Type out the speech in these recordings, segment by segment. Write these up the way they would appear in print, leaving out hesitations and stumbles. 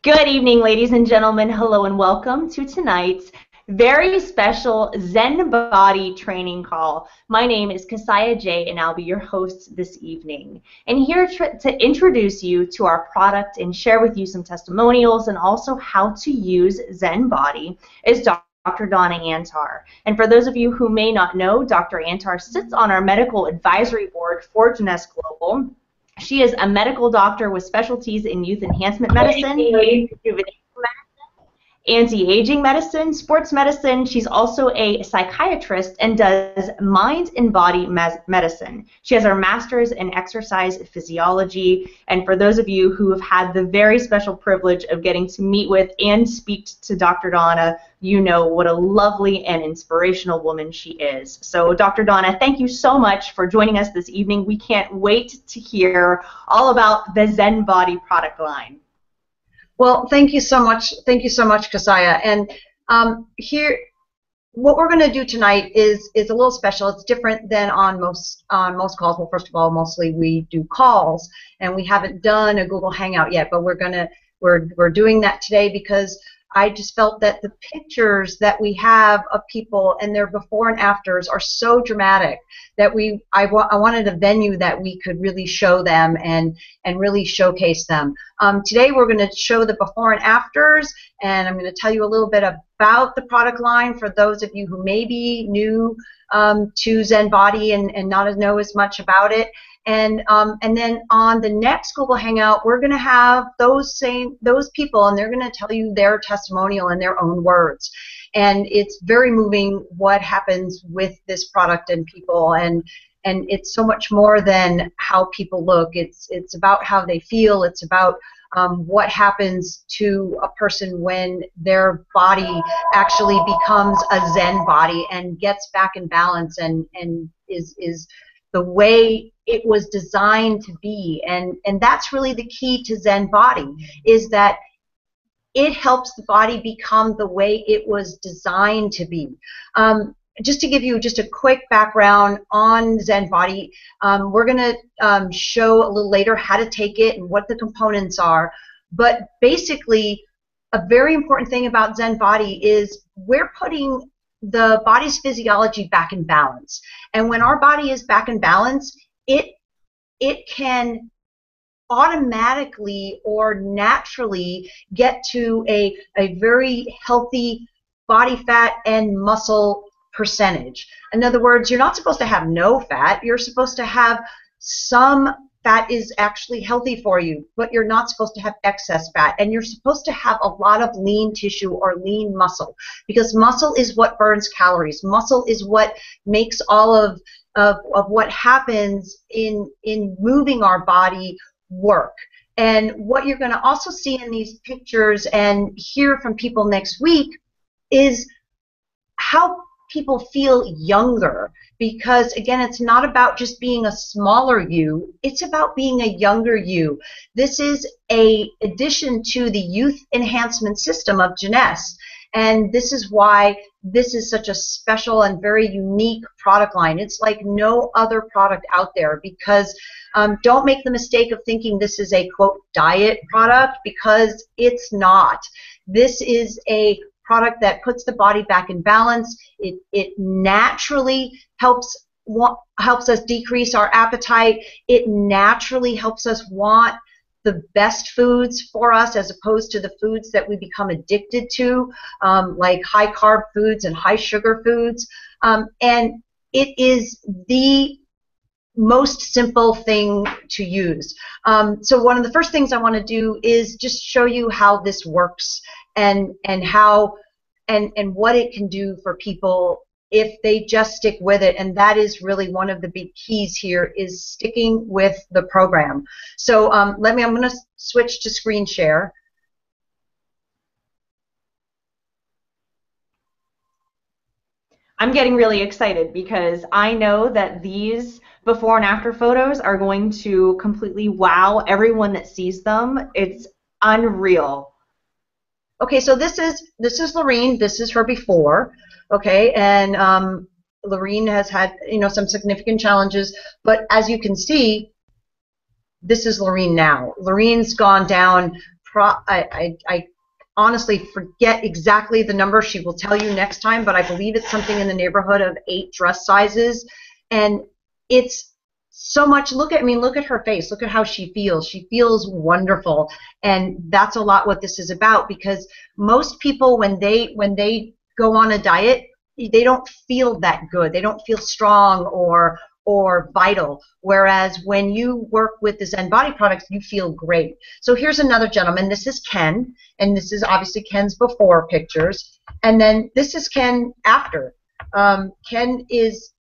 Good evening, ladies and gentlemen. Hello and welcome to tonight's very special ZenBODI training call. My name is Cassiah Jay and I'll be your host this evening. And here to introduce you to our product and share with you some testimonials and also how to use ZenBODI is Dr. Donna Antarr. And for those of you who may not know, Dr. Antarr sits on our medical advisory board for Jeunesse Global. She is a medical doctor with specialties in youth enhancement medicine, anti-aging medicine, sports medicine. She's also a psychiatrist and does mind and body medicine. She has her master's in exercise physiology. And for those of you who have had the very special privilege of getting to meet with and speak to Dr. Donna, you know what a lovely and inspirational woman she is. So Dr. Donna, thank you so much for joining us this evening. We can't wait to hear all about the ZenBODI product line. Well, thank you so much. Thank you so much, Cassiah. And here, what we're going to do tonight is a little special. It's different than on most calls. Well, first of all, mostly we do calls, and we haven't done a Google Hangout yet. But we're doing that today because I just felt that the pictures that we have of people and their before and afters are so dramatic that I wanted a venue that we could really show them and really showcase them. Today we're going to show the before and afters, and I'm going to tell you a little bit about the product line for those of you who may be new to ZenBODI and not know as much about it. And then on the next Google Hangout, we're going to have those people, and they're going to tell you their testimonial in their own words. And it's very moving what happens with this product and people, and it's so much more than how people look. It's about how they feel. It's about what happens to a person when their body actually becomes a Zen body and gets back in balance and is the way it was designed to be. And that's really the key to ZenBODI, is that it helps the body become the way it was designed to be. Just to give you just a quick background on ZenBODI, we're going to show a little later how to take it and what the components are. But basically, a very important thing about ZenBODI is we're putting the body's physiology back in balance. And when our body is back in balance, it can automatically or naturally get to a very healthy body fat and muscle percentage. In other words, you're not supposed to have no fat. You're supposed to have some fat is actually healthy for you, but you're not supposed to have excess fat. And you're supposed to have a lot of lean tissue or lean muscle, because muscle is what burns calories. Muscle is what makes all of what happens in moving our body work. And what you're going to also see in these pictures and hear from people next week is how people feel younger, because again, it's not about just being a smaller you, it's about being a younger you. This is an addition to the youth enhancement system of Jeunesse, and this is why this is such a special and very unique product line. It's like no other product out there, because don't make the mistake of thinking this is a quote diet product, because it's not. This is a product that puts the body back in balance. It naturally helps us decrease our appetite. It naturally helps us want the best foods for us, as opposed to the foods that we become addicted to, like high carb foods and high sugar foods. And it is the most simple thing to use. So one of the first things I want to do is just show you how this works and how and what it can do for people if they just stick with it. And that is really one of the big keys here, is sticking with the program. So I'm going to switch to screen share. I'm getting really excited because I know that these before and after photos are going to completely wow everyone that sees them. It's unreal. Okay, so this is Lorene. This is her before. Okay, and Lorene has had some significant challenges, but as you can see, this is Lorene now. Lorene's gone down I honestly forget exactly the number. She will tell you next time, but I believe it's something in the neighborhood of 8 dress sizes. And it's so much. Look at her face. Look at how she feels. She feels wonderful. And that's a lot what this is about, because most people, when they go on a diet, they don't feel that good. They don't feel strong or vital. Whereas when you work with the ZenBODI products, you feel great. So here's another gentleman. This is Ken, and this is obviously Ken's before pictures, and then this is Ken after. Ken is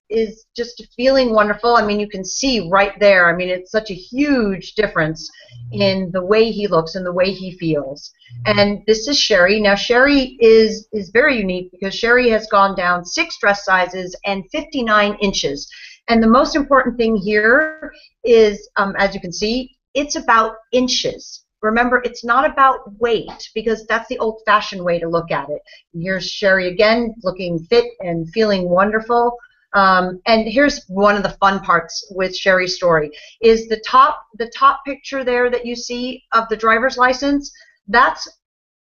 just feeling wonderful. I mean, you can see right there. I mean, it's such a huge difference in the way he looks and the way he feels. And this is Sherry. Now, Sherry is very unique because Sherry has gone down 6 dress sizes and 59 inches. And the most important thing here is, as you can see, it's about inches. Remember, it's not about weight, because that's the old-fashioned way to look at it. And here's Sherry again, looking fit and feeling wonderful. And here's one of the fun parts with Sherry's story, is the top picture there that you see of the driver's license, that's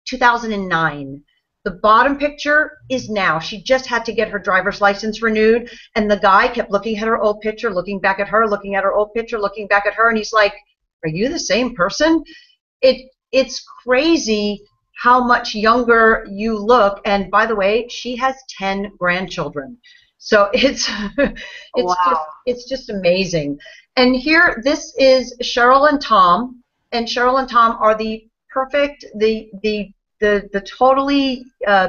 2009. The bottom picture is now. She just had to get her driver's license renewed, and the guy kept looking at her old picture, looking back at her, looking at her old picture, looking back at her, and he's like, are you the same person? It's crazy how much younger you look. And by the way, she has 10 grandchildren. So it's just amazing. And here, this is Cheryl and Tom, and Cheryl and Tom are the perfect, the totally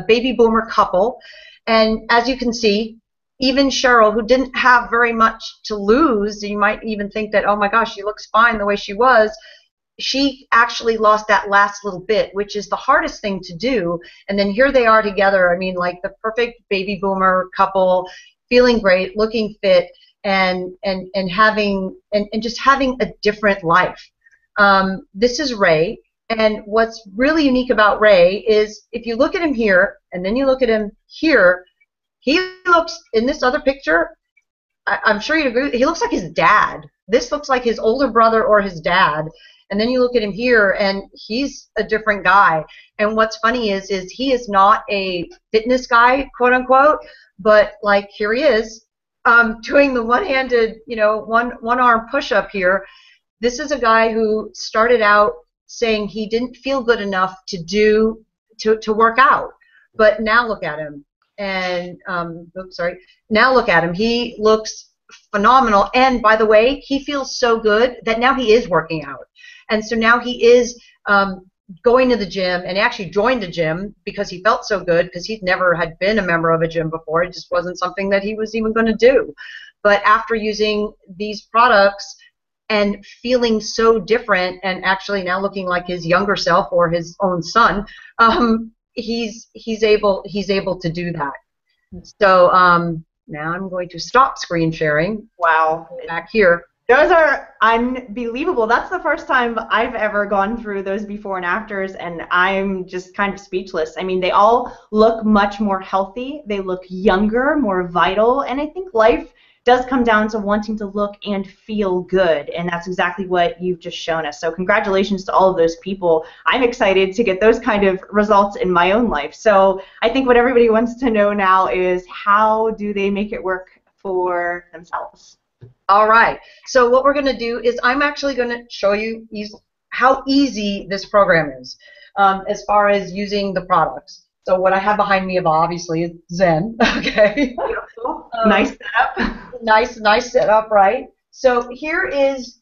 baby boomer couple. And as you can see, even Cheryl, who didn't have very much to lose, you might even think that, oh my gosh, she looks fine the way she was, she actually lost that last little bit, which is the hardest thing to do. And then here they are together. I mean, like the perfect baby boomer couple, feeling great, looking fit, and just having a different life. This is Ray. And what's really unique about Ray is, if you look at him here and then you look at him here, he looks, in this other picture, I'm sure you'd agree, he looks like his dad. This looks like his older brother or his dad. And then you look at him here, and he's a different guy. And what's funny is he is not a fitness guy, quote unquote, but like here he is, doing the one-handed, one-arm push-up here. This is a guy who started out saying he didn't feel good enough to work out, but now look at him. And now look at him. He looks phenomenal. And by the way, he feels so good that now he is working out. And so now he is going to the gym, and he actually joined a gym because he felt so good, because he never had been a member of a gym before. It just wasn't something that he was even going to do. But after using these products and feeling so different, and actually now looking like his younger self or his own son, he's able to do that. So now I'm going to stop screen sharing. Wow. Back here. Those are unbelievable. That's the first time I've ever gone through those before and afters, and I'm just kind of speechless. I mean, they all look much more healthy. They look younger, more vital, and I think life does come down to wanting to look and feel good, and that's exactly what you've just shown us. So congratulations to all of those people. I'm excited to get those kind of results in my own life. So I think what everybody wants to know now is, how do they make it work for themselves? All right. So what we're going to do is, I'm actually going to show you how easy this program is as far as using the products. So what I have behind me, obviously, is Zen. Okay. Nice setup. Nice setup, right? So here is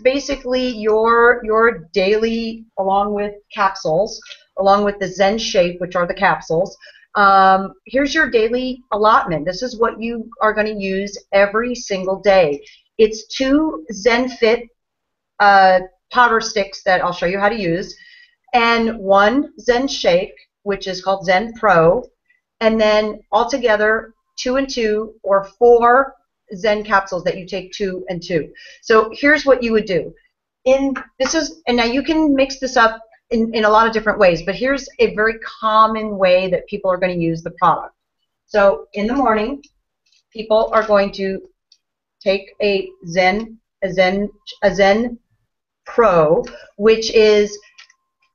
basically your daily, along with capsules, along with the Zen Shake, which are the capsules. Here's your daily allotment. This is what you are going to use every single day. It's 2 Zen Fit powder sticks that I'll show you how to use, and 1 Zen Shake, which is called Zen Pro, and then altogether 2 and 2, or 4 Zen capsules that you take 2 and 2. So here's what you would do. And now you can mix this up in a lot of different ways, but here's a very common way that people are going to use the product. So in the morning, people are going to take a Zen Pro, which is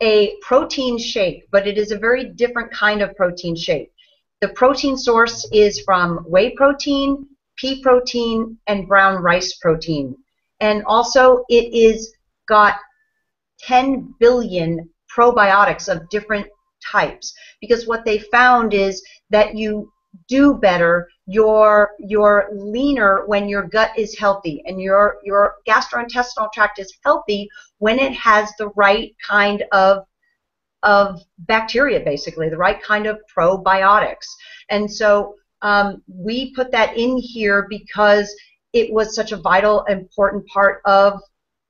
a protein shake, but it is a very different kind of protein shake. The protein source is from whey protein, pea protein, and brown rice protein. And also it is got 10 billion probiotics of different types, because what they found is that you do better, you're leaner when your gut is healthy, and your gastrointestinal tract is healthy when it has the right kind of bacteria, basically, the right kind of probiotics. And so we put that in here because it was such a vital, important part of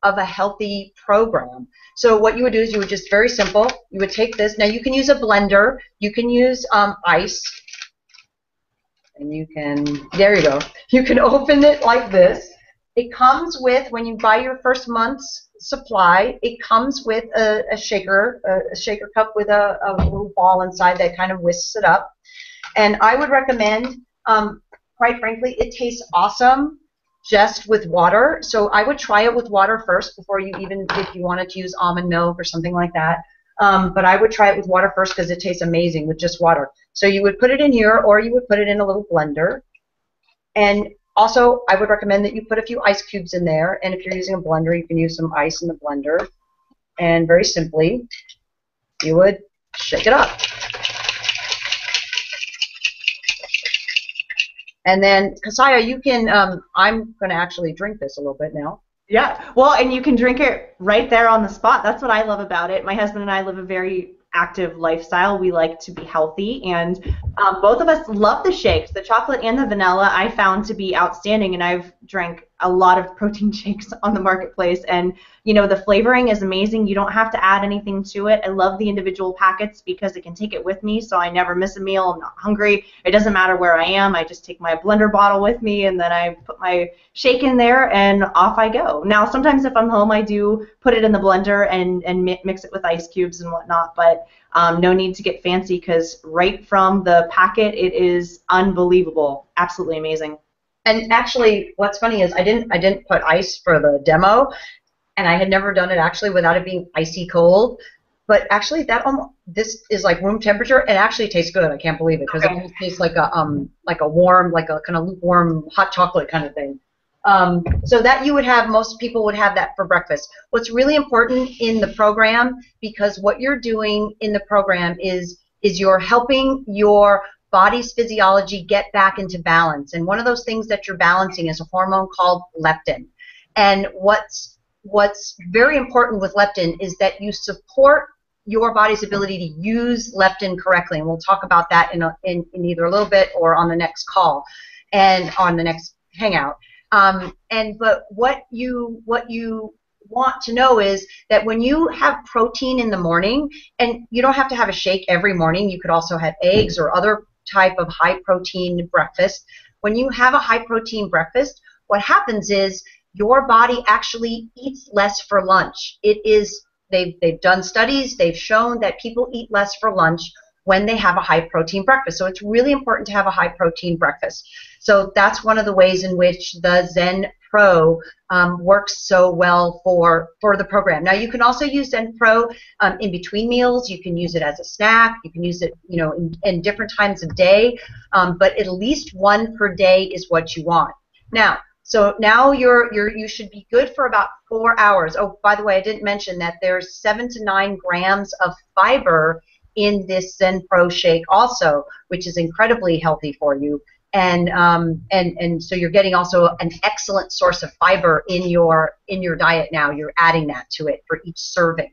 a healthy program. So what you would do is you would just, very simple, you would take this. Now you can use a blender, you can use ice, and you can, there you go. You can open it like this. It comes with, when you buy your first month's supply, it comes with a shaker cup with a little ball inside that kind of whisks it up. And I would recommend, quite frankly, it tastes awesome just with water. So I would try it with water first before you even, if you wanted to use almond milk or something like that. But I would try it with water first because it tastes amazing with just water. So you would put it in here, or you would put it in a little blender. And also, I would recommend that you put a few ice cubes in there. And if you're using a blender, you can use some ice in the blender. And very simply, you would shake it up. And then, Cassiah, you can, I'm going to actually drink this a little bit now. Yeah, well, and you can drink it right there on the spot. That's what I love about it. My husband and I live a very active lifestyle. We like to be healthy, and both of us love the shakes. The chocolate and the vanilla I found to be outstanding, and I've drank a lot of protein shakes on the marketplace, and you know, the flavoring is amazing. You don't have to add anything to it. I love the individual packets because I can take it with me, so I never miss a meal. I'm not hungry. It doesn't matter where I am. I just take my blender bottle with me, and then I put my shake in there, and off I go. Now, sometimes if I'm home, I do put it in the blender and mix it with ice cubes and whatnot, but no need to get fancy, because right from the packet, it is unbelievable. Absolutely amazing. And actually, what's funny is I didn't put ice for the demo, and I had never done it actually without it being icy cold. But actually, this is like room temperature, and it actually tastes good. I can't believe it, because it tastes like a warm, like a kind of lukewarm hot chocolate kind of thing. So that you would have, most people would have that for breakfast. What's really important in the program, because what you're doing in the program is you're helping your body's physiology get back into balance. And one of those things that you're balancing is a hormone called leptin. And what's very important with leptin is that you support your body's ability to use leptin correctly. And we'll talk about that in either a little bit or on the next call and on the next hangout. But what you want to know is that when you have protein in the morning, and you don't have to have a shake every morning, you could also have eggs or other type of high protein breakfast. When you have a high protein breakfast, what happens is your body actually eats less for lunch. They've done studies, they've shown that people eat less for lunch when they have a high protein breakfast. So it's really important to have a high protein breakfast. So that's one of the ways in which the Zen Pro works so well for the program. Now you can also use Zen Pro in between meals. You can use it as a snack. You can use it, you know, in different times of day. But at least one per day is what you want. Now, so now you should be good for about 4 hours. Oh, by the way, I didn't mention that there's 7 to 9 grams of fiber in this Zen Pro shake also, which is incredibly healthy for you. And so you're getting also an excellent source of fiber in your diet now. You're adding that to it for each serving.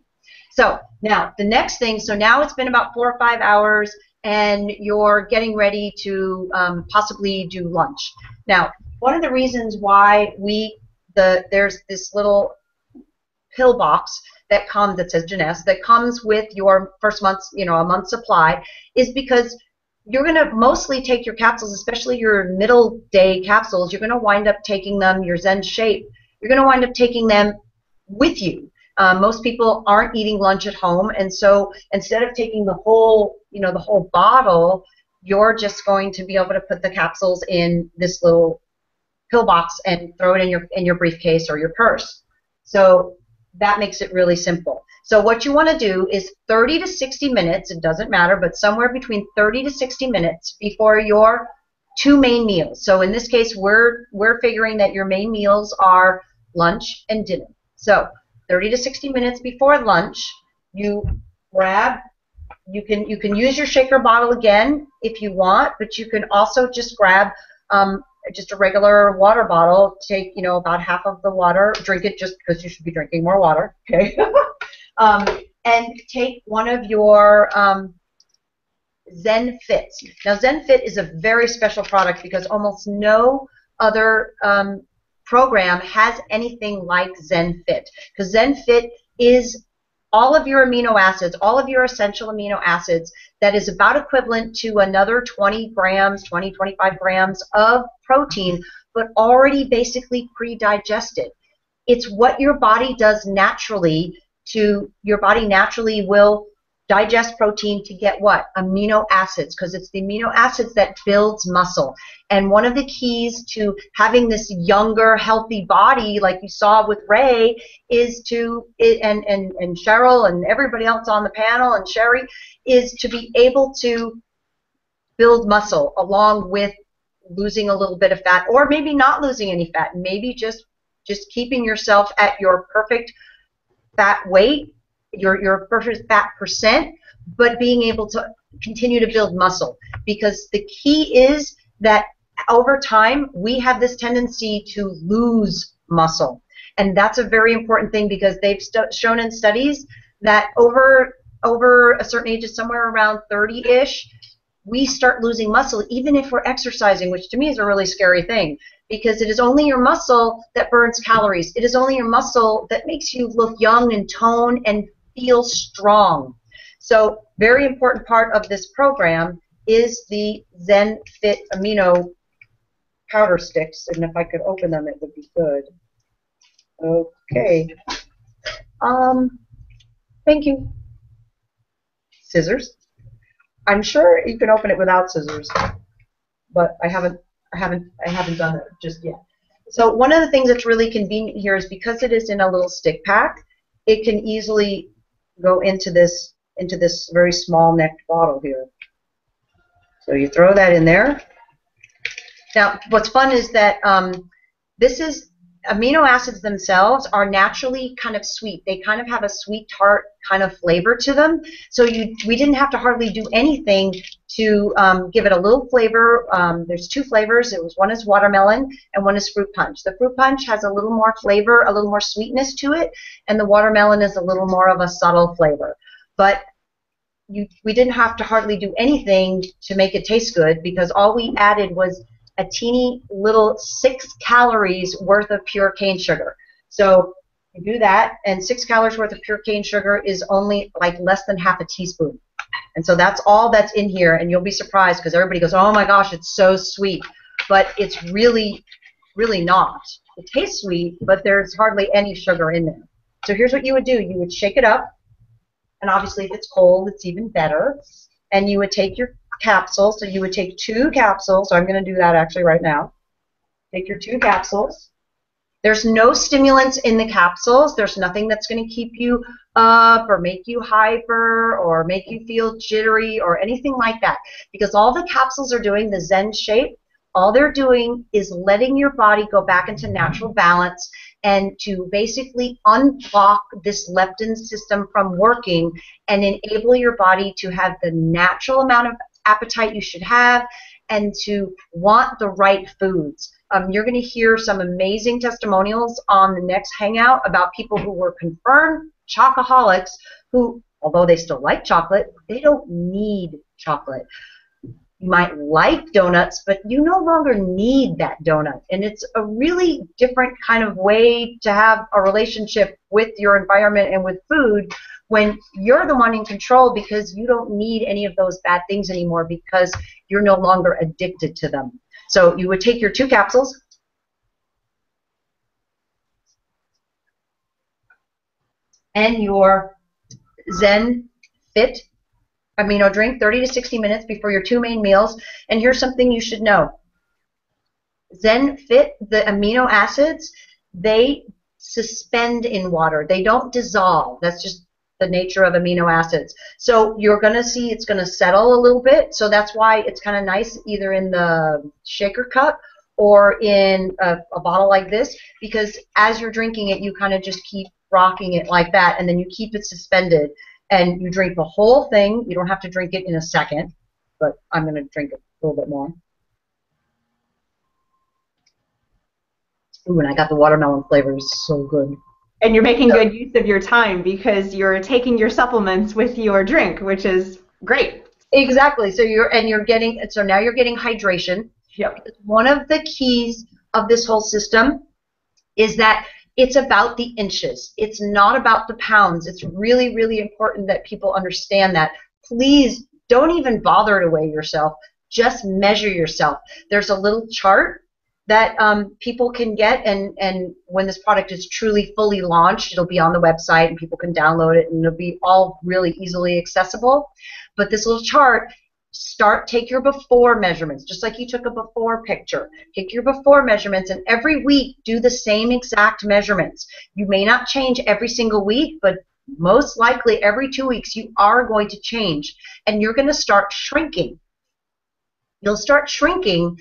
So now the next thing, so now it's been about 4 or 5 hours, and you're getting ready to possibly do lunch. Now, one of the reasons why there's this little pill box that says Jeunesse, that comes with your first month's, a month's supply, is because you're going to mostly take your capsules, especially your middle day capsules, you're going to wind up taking them, your Zen Shape, you're going to wind up taking them with you. Most people aren't eating lunch at home, and so instead of taking the whole bottle, you're just going to be able to put the capsules in this little pill box and throw it in your briefcase or your purse. So that makes it really simple. So what you want to do is 30 to 60 minutes, it doesn't matter, but somewhere between 30 to 60 minutes before your two main meals. So in this case, we're figuring that your main meals are lunch and dinner. So 30 to 60 minutes before lunch, you grab, you can use your shaker bottle again if you want, but you can also just grab just a regular water bottle, take, you know, about half of the water, drink it just because you should be drinking more water, okay? And take one of your ZenFits. Now, ZenFit is a very special product because almost no other program has anything like ZenFit, because ZenFit is all of your amino acids, all of your essential amino acids, that is about equivalent to another 20 grams, 25 grams of protein, but already basically pre-digested. It's what your body does naturally. Your body naturally will digest protein to get what? Amino acids, because it's the amino acids that builds muscle. And one of the keys to having this younger, healthy body, like you saw with Ray, is and Cheryl and everybody else on the panel and Sherry, is to be able to build muscle along with losing a little bit of fat, or maybe not losing any fat, maybe just keeping yourself at your perfect fat weight, your perfect fat percent, but being able to continue to build muscle. Because the key is that over time, we have this tendency to lose muscle. And that's a very important thing, because they've shown in studies that over a certain age, somewhere around 30-ish, we start losing muscle even if we're exercising, which to me is a really scary thing, because it is only your muscle that burns calories. It is only your muscle that makes you look young and tone and feel strong. So very important part of this program is the ZenFit amino powder sticks, and if I could open them, it would be good. Okay. Thank you. Scissors. I'm sure you can open it without scissors, but I haven't done it just yet. So one of the things that's really convenient here is because it is in a little stick pack, it can easily go into this very small necked bottle here. So you throw that in there. Now, what's fun is that amino acids themselves are naturally kind of sweet. They kind of have a sweet tart kind of flavor to them. So we didn't have to hardly do anything to give it a little flavor. There's two flavors. One is watermelon and one is fruit punch. The fruit punch has a little more flavor, a little more sweetness to it, and the watermelon is a little more of a subtle flavor. But we didn't have to hardly do anything to make it taste good, because all we added was a teeny little 6 calories worth of pure cane sugar. So you do that, and 6 calories worth of pure cane sugar is only like less than half a teaspoon. And so that's all that's in here, and you'll be surprised because everybody goes, oh my gosh, it's so sweet. But it's really, really not. It tastes sweet, but there's hardly any sugar in there. So here's what you would do. You would shake it up, and obviously if it's cold, it's even better. And you would take your capsules. So you would take 2 capsules. So I'm going to do that actually right now. Take your 2 capsules. There's no stimulants in the capsules. There's nothing that's going to keep you up or make you hyper or make you feel jittery or anything like that. Because all the capsules are doing, the Zen shape, all they're doing is letting your body go back into natural balance and to basically unblock this leptin system from working and enable your body to have the natural amount of appetite you should have and to want the right foods. You're going to hear some amazing testimonials on the next hangout about people who were confirmed chocoholics who, although they still like chocolate, they don't need chocolate. You might like donuts, but you no longer need that donut. And it's a really different kind of way to have a relationship with your environment and with food when you're the one in control, because you don't need any of those bad things anymore because you're no longer addicted to them. So you would take your 2 capsules, and your ZenFit amino drink 30 to 60 minutes before your 2 main meals. And here's something you should know. ZenFit, the amino acids, they suspend in water. They don't dissolve. That's just the nature of amino acids. So you're going to see it's going to settle a little bit. So that's why it's kind of nice either in the shaker cup or in a bottle like this, because as you're drinking it, you kind of just keep rocking it like that, and then you keep it suspended, and you drink the whole thing. You don't have to drink it in a second, but I'm going to drink it a little bit more. Ooh, and I got the watermelon flavor. It's so good. And you're making good use of your time because you're taking your supplements with your drink, which is great. Exactly. So now you're getting hydration. Yep. One of the keys of this whole system is that it's about the inches. It's not about the pounds. It's really, really important that people understand that. Please don't even bother to weigh yourself. Just measure yourself. There's a little chart that people can get, and when this product is truly fully launched, it'll be on the website and people can download it, and it'll be all really easily accessible. But this little chart, take your before measurements, just like you took a before picture. Take your before measurements, and every week do the same exact measurements. You may not change every single week, but most likely every 2 weeks you are going to change, and you're going to start shrinking. You'll start shrinking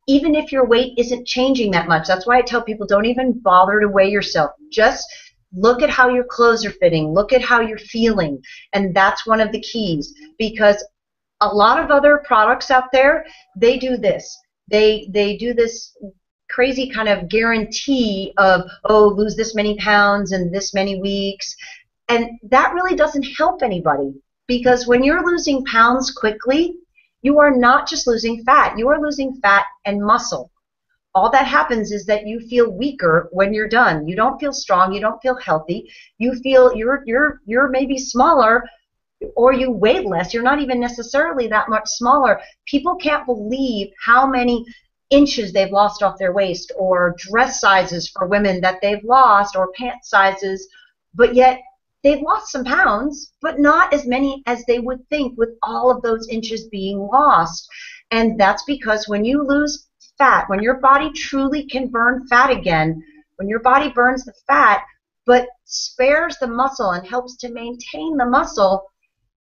even if your weight isn't changing that much. That's why I tell people, don't even bother to weigh yourself. Just look at how your clothes are fitting. Look at how you're feeling. And that's one of the keys, because a lot of other products out there, they do this. They do this crazy kind of guarantee of, oh, lose this many pounds in this many weeks. And that really doesn't help anybody, because when you're losing pounds quickly, you are not just losing fat. You are losing fat and muscle. All that happens is that you feel weaker when you're done. You don't feel strong. You don't feel healthy. You feel you're maybe smaller, or you weigh less. You're not even necessarily that much smaller. People can't believe how many inches they've lost off their waist, or dress sizes for women that they've lost, or pant sizes, but yet they've lost some pounds, but not as many as they would think with all of those inches being lost. And that's because when you lose fat, when your body truly can burn fat again, when your body burns the fat but spares the muscle and helps to maintain the muscle,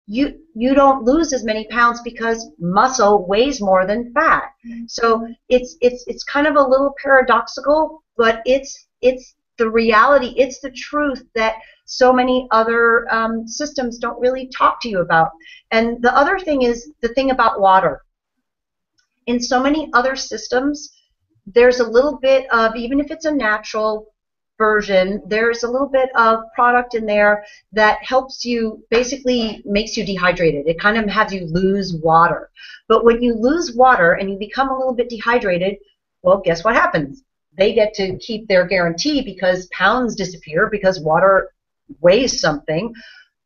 you don't lose as many pounds, because muscle weighs more than fat. So it's kind of a little paradoxical, but it's the reality. It's the truth that so many other systems don't really talk to you about. And the other thing is the thing about water. In so many other systems, there's a little bit of, even if it's a natural version, there's a little bit of product in there that helps you, basically makes you dehydrated. It kind of has you lose water. But when you lose water and you become a little bit dehydrated, well, guess what happens? They get to keep their guarantee, because pounds disappear because water weighs something.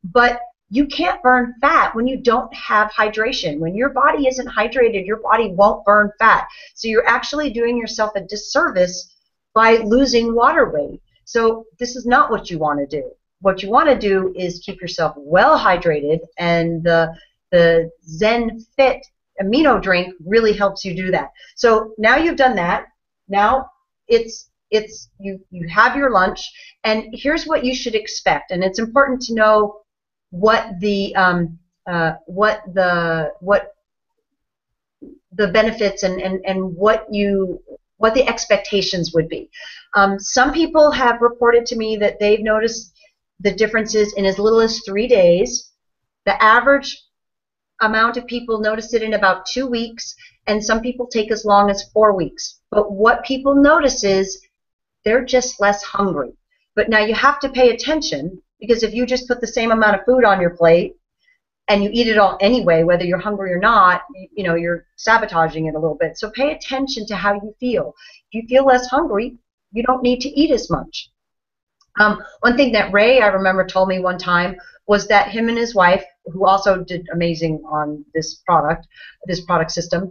But you can't burn fat when you don't have hydration. When your body isn't hydrated, your body won't burn fat. So you're actually doing yourself a disservice by losing water weight. So this is not what you want to do. What you want to do is keep yourself well hydrated, and the Zen Fit amino drink really helps you do that. So now you've done that. Now you have your lunch, and here's what you should expect. And it's important to know what the benefits and what the expectations would be. Some people have reported to me that they've noticed the differences in as little as 3 days. The average amount of people notice it in about 2 weeks, and some people take as long as 4 weeks. But what people notice is they're just less hungry. But now you have to pay attention, because if you just put the same amount of food on your plate and you eat it all anyway, whether you're hungry or not, you're sabotaging it a little bit. So pay attention to how you feel. If you feel less hungry, you don't need to eat as much. One thing that Ray, I remember, told me one time was that him and his wife, who also did amazing on this product system,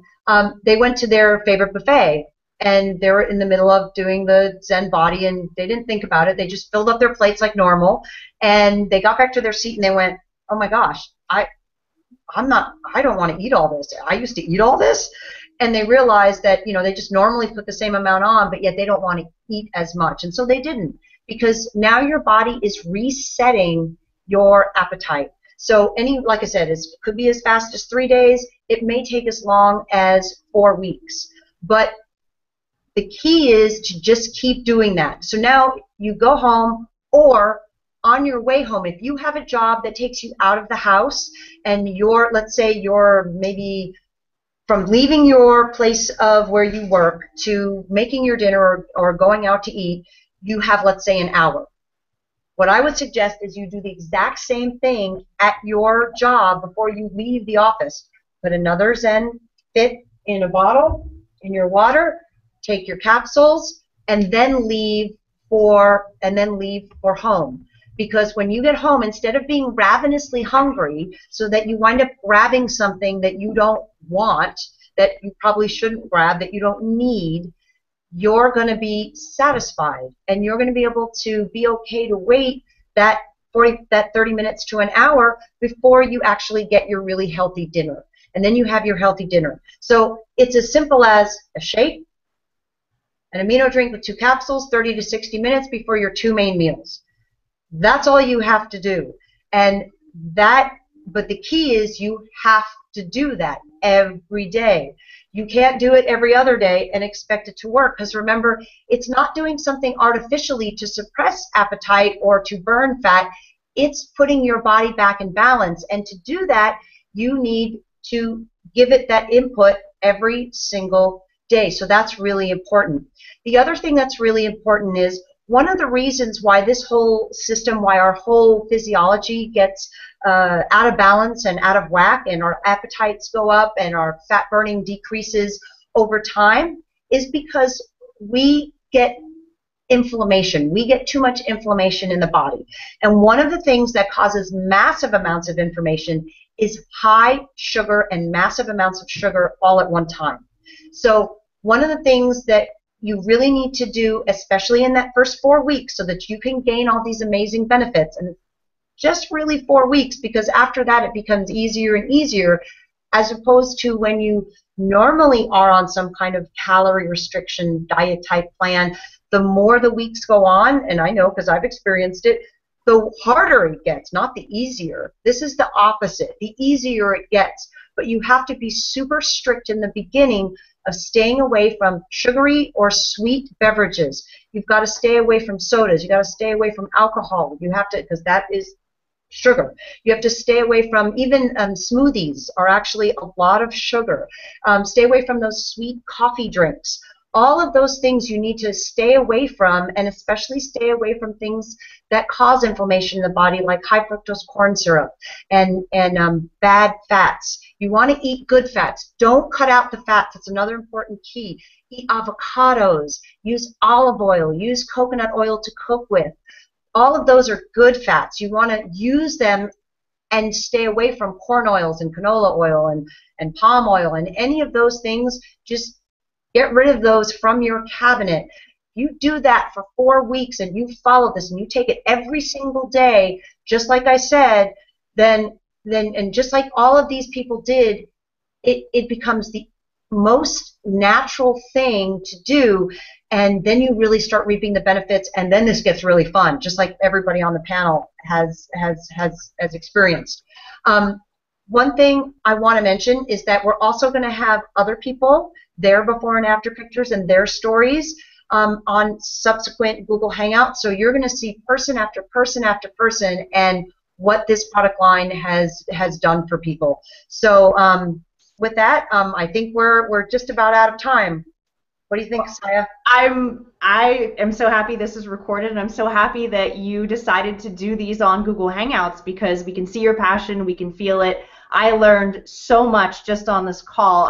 they went to their favorite buffet, and they were in the middle of doing the ZenBODI, and they didn't think about it. They just filled up their plates like normal, and they got back to their seat and they went, oh my gosh, I don't want to eat all this. I used to eat all this. And they realized that, they just normally put the same amount on, but yet they don't want to eat as much. And so they didn't. because now your body is resetting your appetite. So like I said, it could be as fast as 3 days. It may take as long as 4 weeks. But the key is to just keep doing that. So now you go home, or on your way home, if you have a job that takes you out of the house and let's say you're maybe from leaving your place of where you work to making your dinner or going out to eat, you have, let's say, an hour. What I would suggest is you do the exact same thing at your job before you leave the office. Put another ZenFit in a bottle, in your water, take your capsules, and then leave for home. Because when you get home, instead of being ravenously hungry so that you wind up grabbing something that you don't want, that you probably shouldn't grab, that you don't need, you're going to be satisfied, and you're going to be able to be okay to wait that 30 minutes to an hour before you actually get your really healthy dinner. And then you have your healthy dinner. So it's as simple as a shake, an amino drink with 2 capsules, 30 to 60 minutes before your 2 main meals. That's all you have to do. But the key is you have to do that every day. You can't do it every other day and expect it to work, because remember, it's not doing something artificially to suppress appetite or to burn fat. It's putting your body back in balance, and to do that, you need to give it that input every single day. So that's really important. The other thing that's really important is one of the reasons why this whole system, why our whole physiology gets out of balance and out of whack, and our appetites go up and our fat burning decreases over time, is because we get inflammation. We get too much inflammation in the body. And one of the things that causes massive amounts of inflammation is high sugar and massive amounts of sugar all at one time. So one of the things that you really need to do, especially in that first 4 weeks, so that you can gain all these amazing benefits, and just really 4 weeks, because after that it becomes easier and easier, as opposed to when you normally are on some kind of calorie restriction diet type plan. The more the weeks go on, and I know because I've experienced it, the harder it gets, not the easier. This is the opposite. The easier it gets, but you have to be super strict in the beginning of staying away from sugary or sweet beverages. You've got to stay away from sodas. You've got to stay away from alcohol. You have to, because that is sugar. You have to stay away from even smoothies are actually a lot of sugar. Stay away from those sweet coffee drinks. All of those things you need to stay away from, and especially stay away from things that cause inflammation in the body, like high fructose corn syrup and bad fats. You want to eat good fats. Don't cut out the fats. That's another important key. Eat avocados. Use olive oil. Use coconut oil to cook with. All of those are good fats. You want to use them and stay away from corn oils and canola oil and palm oil and any of those things. Just get rid of those from your cabinet. You do that for 4 weeks and you follow this and you take it every single day, just like I said, then and just like all of these people did, it becomes the most natural thing to do, and then you really start reaping the benefits, and then this gets really fun, just like everybody on the panel has experienced. One thing I want to mention is that we're also going to have other people, their before and after pictures and their stories on subsequent Google Hangouts. So you're going to see person after person after person and what this product line has done for people. So with that, I think we're just about out of time. What do you think, Cassiah? I am so happy this is recorded, and I'm so happy that you decided to do these on Google Hangouts, because we can see your passion, we can feel it. I learned so much just on this call.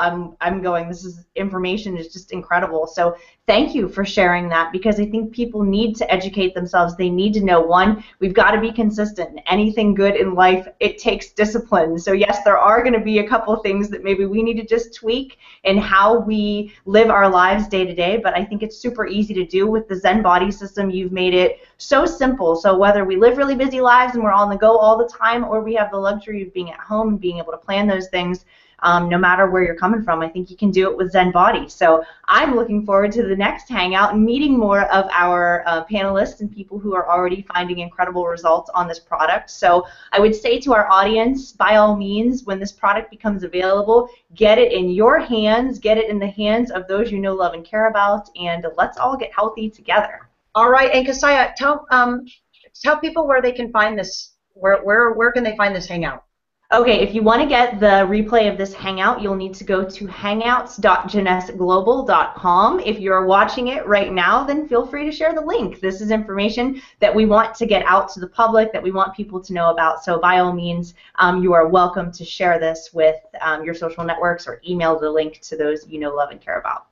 This is information is just incredible. So thank you for sharing that, because I think people need to educate themselves. They need to know, one, we've got to be consistent. Anything good in life, it takes discipline. So yes, there are going to be a couple things that maybe we need to just tweak in how we live our lives day to day, but I think it's super easy to do with the ZenBODI system. You've made it so simple. So whether we live really busy lives and we're on the go all the time, or we have the luxury of being at home and being able to plan those things, no matter where you're coming from. I think you can do it with ZenBODI. So I'm looking forward to the next hangout and meeting more of our panelists and people who are already finding incredible results on this product. So I would say to our audience, by all means, when this product becomes available, get it in your hands, get it in the hands of those you know, love, and care about, and let's all get healthy together. All right, and Cassiah, tell people where they can find this. Where can they find this hangout? Okay, if you want to get the replay of this hangout, you'll need to go to hangouts.jeunesseglobal.com. If you're watching it right now, then feel free to share the link. This is information that we want to get out to the public, that we want people to know about. So by all means, you are welcome to share this with your social networks or email the link to those you know, love, and care about.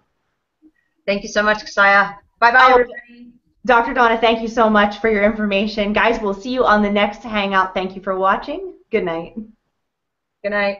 Thank you so much, Cassiah. Bye-bye, everybody. Dr. Donna, thank you so much for your information. Guys, we'll see you on the next hangout. Thank you for watching. Good night. Good night.